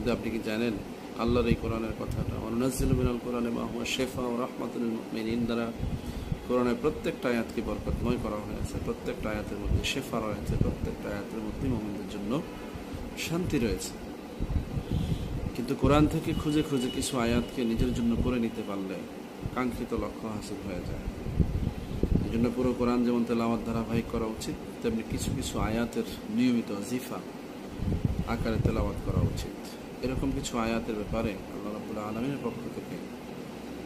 কিন্তু আপনি কি জানেন আল্লাহর এই কোরআনের কথাটা ওয়ানুনাজ্জিলু মিনাল কোরআনি মা হুয়া শিফা ওয়া রাহমাতুল লিল মুমিনিন দ্বারা কোরআনের প্রত্যেকটা আয়াতকে বরকতময় করা হয়েছে, প্রত্যেকটা আয়াতের মধ্যে শিফা রয়েছে, প্রত্যেকটা আয়াতের মধ্যে মুমিনদের জন্য শান্তি রয়েছে। কিন্তু কোরআন থেকে খুঁজে খুঁজে কিছু আয়াতকে নিজের জন্য করে নিতে পারলে কাঙ্ক্ষিত লক্ষ্য হাসিল হয়ে যায়। এই জন্য পুরো কোরআন যেমন তেলাওয়াত ধারাবাহিক করা উচিত, তেমনি কিছু কিছু আয়াতের নিয়মিত জিফা আকারে তেলাওয়াত করা উচিত। এরকম কিছু আয়াতের ব্যাপারে আল্লাহ রাব্বুল আলামিনের পক্ষ থেকে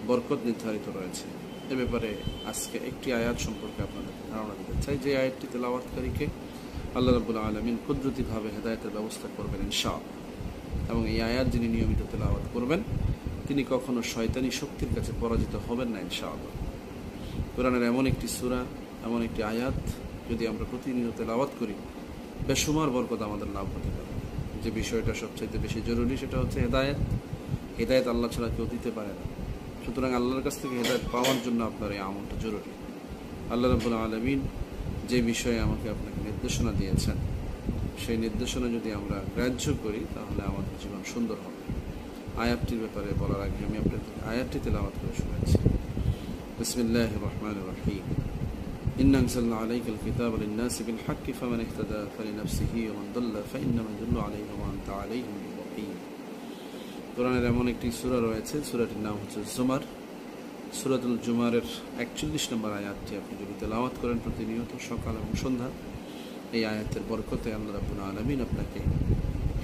বরকত নির্ধারিত রয়েছে। এ ব্যাপারে আজকে একটি আয়াত সম্পর্কে আপনাদের ধারণা দিতে চাই, যে আয়াতটি তেলাওয়াতকারীকে আল্লাহ রাব্বুল আলামিন কুদরতিভাবে হেদায়েতের ব্যবস্থা করবেন ইনশাআল্লাহ। এবং এই আয়াত যিনি নিয়মিত তেলাওয়াত করবেন তিনি কখনো শয়তানি শক্তির কাছে পরাজিত হবেন না ইনশাআল্লাহ। কোরআনের এমন একটি সূরা, এমন একটি আয়াত যদি আমরা প্রতিনিয়ত তেলাওয়াত করি, বেশুমার বরকত আমাদের লাভ হতে পারে। যে বিষয়টা সবচাইতে বেশি জরুরি সেটা হচ্ছে হেদায়েত। হেদায়েত আল্লাহ ছাড়া কেউ দিতে পারে না। সুতরাং আল্লাহর কাছ থেকে হেদায়েত পাওয়ার জন্য আপনার এই আমলটা জরুরি। আল্লাহ রাব্বুল আলামিন যে বিষয়ে আমাকে আপনাকে নির্দেশনা দিয়েছেন, সেই নির্দেশনা যদি আমরা গ্রাহ্য করি তাহলে আমাদের জীবন সুন্দর হবে। আয়াতটির ব্যাপারে বলার আগে আমি আপনাদের আয়াতটি তেলাওয়াত করে শোনাচ্ছি। বিসমিল্লাহির রহমানির রহিম। ইন্না আনজালনা আলাইকাল কিতাবা লিন-নাসি বিল হাক্কি ফামান ইহতাদা ফালিনাফসিহি ওয়া মান দাল্লা ফাইন্নামা ইয়াদুল্লু আলাইহি ওয়া আনতা আলাইহিম বিওয়াকিল। কোরআনের এমন একটি সূরা রয়েছে, সূরাটির নাম হচ্ছে জুমার। সূরাতুল জুমারের 41 নম্বর আয়াতটি আপনি যদি তেলাওয়াত করেন প্রতিনিয়ত সকাল এবং সন্ধ্যা, এই আয়াতের বরকতে আল্লাহ রাব্বুল আলামিন আপনাকে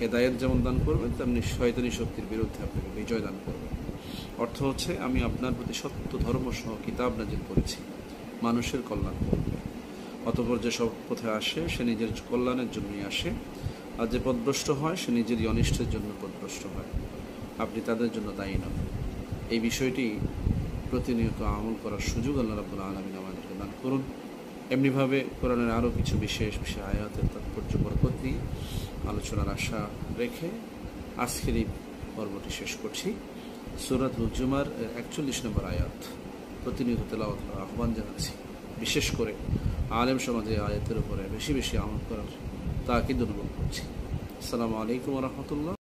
হেদায়েত যেমন দান করবেন, তেমনি শয়তানি শক্তির বিরুদ্ধে আপনাকে বিজয় দান করবেন। অর্থ হচ্ছে, আমি আপনার প্রতি সত্য ধর্ম সহ কিতাব নাজিল করেছি মানুষের কল্যাণ করবে। অতঃপর যে সব পথে আসে সে নিজের কল্যাণের জন্যই আসে, আর যে পথভ্রষ্ট হয় সে নিজেরই অনিষ্টের জন্য পথভ্রষ্ট হয়। আপনি তাদের জন্য দায়ী নন। এই বিষয়টি প্রতিনিয়ত আমল করার সুযোগ আল্লাহ রাব্বুল আলামিন আমাদেরকে দান করুন। এমনিভাবে কোরআনের আরও কিছু বিশেষ বিশেষ আয়াতের তাৎপর্য বরকত নিয়ে আলোচনার আশা রেখে আজকের এই পর্বটি শেষ করছি। সূরাতুল জুমার 41 নম্বর আয়াত প্রতিনিয়ত তেলাওয়াত করার আহ্বান জানাচ্ছি। বিশেষ করে আলেম সমাজে আয়াতের উপরে বেশি বেশি আমল করার তাকিদ অনুভব করছি। আসসালামু আলাইকুম ওয়া রাহমাতুল্লাহ।